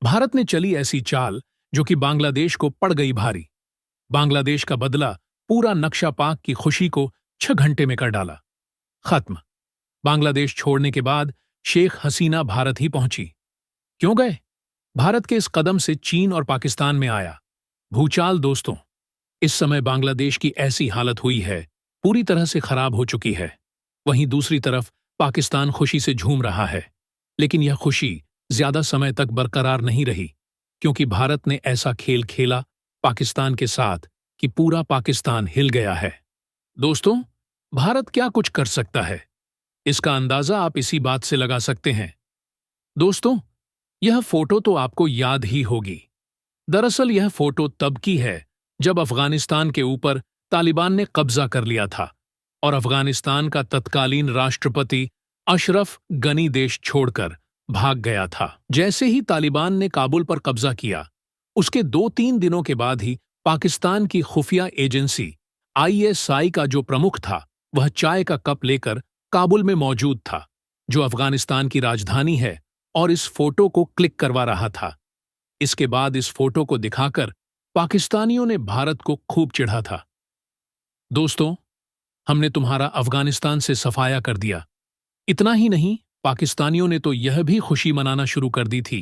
भारत ने चली ऐसी चाल जो कि बांग्लादेश को पड़ गई भारी। बांग्लादेश का बदला पूरा नक्शा पाक की खुशी को 6 घंटे में कर डाला। खत्म। बांग्लादेश छोड़ने के बाद शेख हसीना भारत ही पहुंची। क्यों गए? भारत के इस कदम से चीन और पाकिस्तान में आया भूचाल। दोस्तों, इस समय बांग्लादेश की ऐसी हालत हुई है, पूरी तरह से खराब हो चुकी है। वहीं दूसरी तरफ पाकिस्तान खुशी से झूम रहा है, लेकिन यह खुशी ज्यादा समय तक बरकरार नहीं रही, क्योंकि भारत ने ऐसा खेल खेला पाकिस्तान के साथ कि पूरा पाकिस्तान हिल गया है। दोस्तों, भारत क्या कुछ कर सकता है, इसका अंदाजा आप इसी बात से लगा सकते हैं। दोस्तों, यह फोटो तो आपको याद ही होगी। दरअसल यह फोटो तब की है जब अफगानिस्तान के ऊपर तालिबान ने कब्जा कर लिया था और अफगानिस्तान का तत्कालीन राष्ट्रपति अशरफ गनी देश छोड़कर भाग गया था। जैसे ही तालिबान ने काबुल पर कब्जा किया, उसके 2-3 दिनों के बाद ही पाकिस्तान की खुफिया एजेंसी ISI का जो प्रमुख था, वह चाय का कप लेकर काबुल में मौजूद था, जो अफगानिस्तान की राजधानी है, और इस फोटो को क्लिक करवा रहा था। इसके बाद इस फोटो को दिखाकर पाकिस्तानियों ने भारत को खूब चिढ़ा था। दोस्तों, हमने तुम्हारा अफगानिस्तान से सफाया कर दिया। इतना ही नहीं, पाकिस्तानियों ने तो यह भी खुशी मनाना शुरू कर दी थी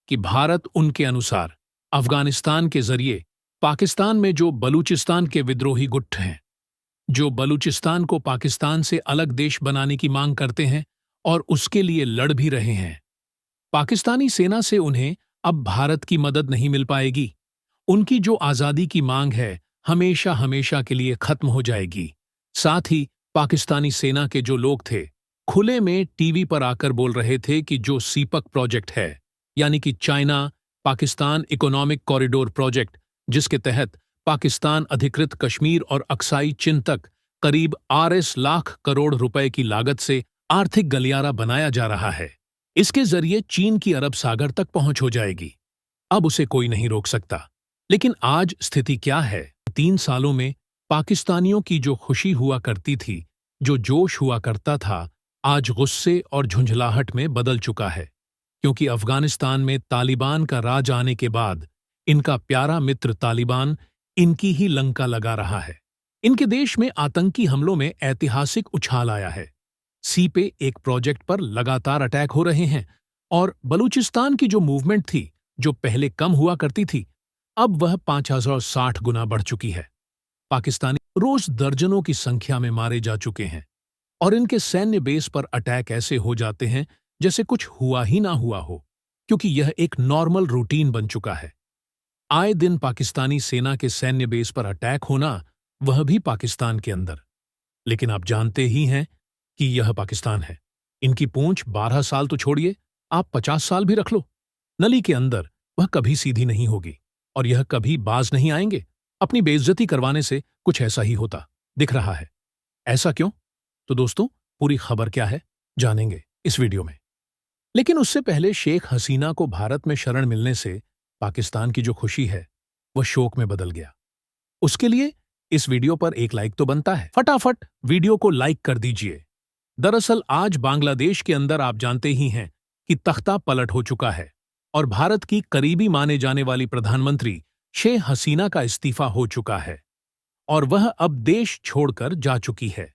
कि भारत उनके अनुसार अफगानिस्तान के जरिए पाकिस्तान में जो बलूचिस्तान के विद्रोही गुट हैं, जो बलूचिस्तान को पाकिस्तान से अलग देश बनाने की मांग करते हैं और उसके लिए लड़ भी रहे हैं, पाकिस्तानी सेना से उन्हें अब भारत की मदद नहीं मिल पाएगी। उनकी जो आज़ादी की मांग है, हमेशा हमेशा के लिए खत्म हो जाएगी। साथ ही पाकिस्तानी सेना के जो लोग थे, खुले में टीवी पर आकर बोल रहे थे कि जो सीपक प्रोजेक्ट है, यानी कि China Pakistan economic corridor project, जिसके तहत पाकिस्तान अधिकृत कश्मीर और अक्साई चीन तक करीब RS लाख करोड़ रुपए की लागत से आर्थिक गलियारा बनाया जा रहा है, इसके जरिए चीन की अरब सागर तक पहुंच हो जाएगी। अब उसे कोई नहीं रोक सकता। लेकिन आज स्थिति क्या है? 3 सालों में पाकिस्तानियों की जो खुशी हुआ करती थी, जो जोश हुआ करता था, आज गुस्से और झुंझलाहट में बदल चुका है, क्योंकि अफगानिस्तान में तालिबान का राज आने के बाद इनका प्यारा मित्र तालिबान इनकी ही लंका लगा रहा है। इनके देश में आतंकी हमलों में ऐतिहासिक उछाल आया है। सीपे एक प्रोजेक्ट पर लगातार अटैक हो रहे हैं और बलूचिस्तान की जो मूवमेंट थी, जो पहले कम हुआ करती थी, अब वह 5060 गुना बढ़ चुकी है। पाकिस्तानी रोज दर्जनों की संख्या में मारे जा चुके हैं और इनके सैन्य बेस पर अटैक ऐसे हो जाते हैं जैसे कुछ हुआ ही ना हुआ हो, क्योंकि यह एक नॉर्मल रूटीन बन चुका है। आए दिन पाकिस्तानी सेना के सैन्य बेस पर अटैक होना, वह भी पाकिस्तान के अंदर। लेकिन आप जानते ही हैं कि यह पाकिस्तान है। इनकी पूंछ 12 साल तो छोड़िए, आप 50 साल भी रख लो, नली के अंदर वह कभी सीधी नहीं होगी और यह कभी बाज नहीं आएंगे। अपनी बेइज्जती करवाने से कुछ ऐसा ही होता दिख रहा है। ऐसा क्यों? तो दोस्तों, पूरी खबर क्या है, जानेंगे इस वीडियो में। लेकिन उससे पहले शेख हसीना को भारत में शरण मिलने से पाकिस्तान की जो खुशी है, वह शोक में बदल गया। उसके लिए इस वीडियो पर एक लाइक तो बनता है। फटाफट वीडियो को लाइक कर दीजिए। दरअसल आज बांग्लादेश के अंदर आप जानते ही हैं कि तख्ता पलट हो चुका है और भारत की करीबी माने जाने वाली प्रधानमंत्री शेख हसीना का इस्तीफा हो चुका है और वह अब देश छोड़कर जा चुकी है।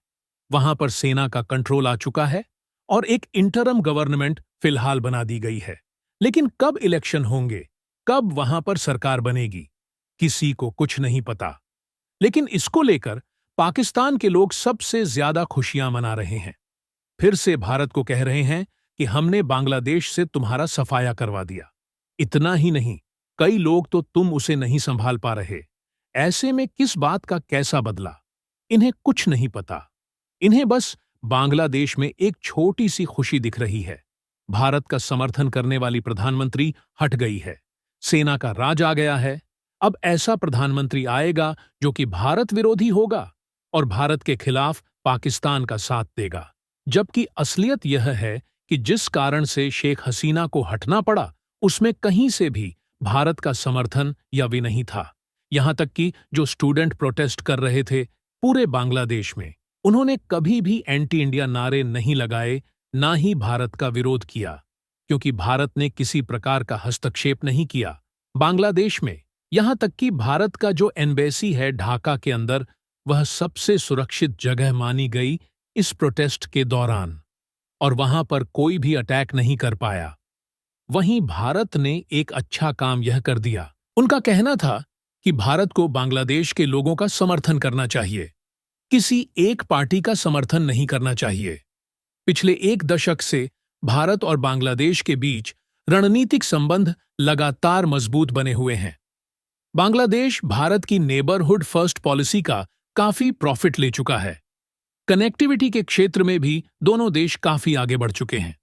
वहां पर सेना का कंट्रोल आ चुका है और एक इंटरम गवर्नमेंट फिलहाल बना दी गई है। लेकिन कब इलेक्शन होंगे, कब वहां पर सरकार बनेगी, किसी को कुछ नहीं पता। लेकिन इसको लेकर पाकिस्तान के लोग सबसे ज्यादा खुशियां मना रहे हैं। फिर से भारत को कह रहे हैं कि हमने बांग्लादेश से तुम्हारा सफाया करवा दिया। इतना ही नहीं, कई लोग तो तुम उसे नहीं संभाल पा रहे। ऐसे में किस बात का कैसा बदला, इन्हें कुछ नहीं पता। इन्हें बस बांग्लादेश में एक छोटी सी खुशी दिख रही है। भारत का समर्थन करने वाली प्रधानमंत्री हट गई है, सेना का राज आ गया है। अब ऐसा प्रधानमंत्री आएगा जो कि भारत विरोधी होगा और भारत के खिलाफ पाकिस्तान का साथ देगा। जबकि असलियत यह है कि जिस कारण से शेख हसीना को हटना पड़ा, उसमें कहीं से भी भारत का समर्थन या भी नहीं था। यहां तक कि जो स्टूडेंट प्रोटेस्ट कर रहे थे पूरे बांग्लादेश में, उन्होंने कभी भी एंटी इंडिया नारे नहीं लगाए, ना ही भारत का विरोध किया। क्योंकि भारत ने किसी प्रकार का हस्तक्षेप नहीं किया बांग्लादेश में। यहां तक कि भारत का जो एम्बेसी है ढाका के अंदर, वह सबसे सुरक्षित जगह मानी गई इस प्रोटेस्ट के दौरान, और वहां पर कोई भी अटैक नहीं कर पाया। वहीं भारत ने एक अच्छा काम यह कर दिया। उनका कहना था कि भारत को बांग्लादेश के लोगों का समर्थन करना चाहिए, किसी एक पार्टी का समर्थन नहीं करना चाहिए। पिछले एक दशक से भारत और बांग्लादेश के बीच रणनीतिक संबंध लगातार मजबूत बने हुए हैं। बांग्लादेश भारत की नेबरहुड फर्स्ट पॉलिसी का काफी प्रॉफिट ले चुका है। कनेक्टिविटी के क्षेत्र में भी दोनों देश काफी आगे बढ़ चुके हैं।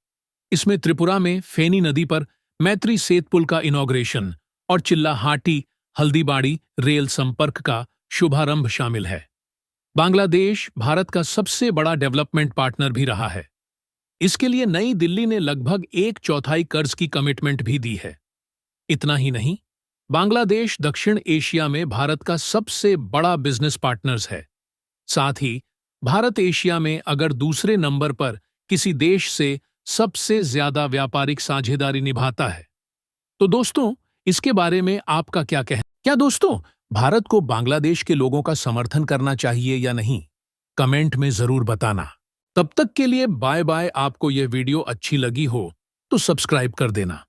इसमें त्रिपुरा में फेनी नदी पर मैत्री सेतु पुल का इनॉग्रेशन और चिल्लाहाटी हल्दीबाड़ी रेल संपर्क का शुभारंभ शामिल है। बांग्लादेश भारत का सबसे बड़ा डेवलपमेंट पार्टनर भी रहा है। इसके लिए नई दिल्ली ने लगभग 1/4 कर्ज की कमिटमेंट भी दी है। इतना ही नहीं, बांग्लादेश दक्षिण एशिया में भारत का सबसे बड़ा बिजनेस पार्टनर्स है। साथ ही भारत एशिया में अगर दूसरे नंबर पर किसी देश से सबसे ज्यादा व्यापारिक साझेदारी निभाता है। तो दोस्तों, इसके बारे में आपका क्या कहना? क्या दोस्तों, भारत को बांग्लादेश के लोगों का समर्थन करना चाहिए या नहीं? कमेंट में जरूर बताना। तब तक के लिए बाय बाय। आपको यह वीडियो अच्छी लगी हो तो सब्सक्राइब कर देना।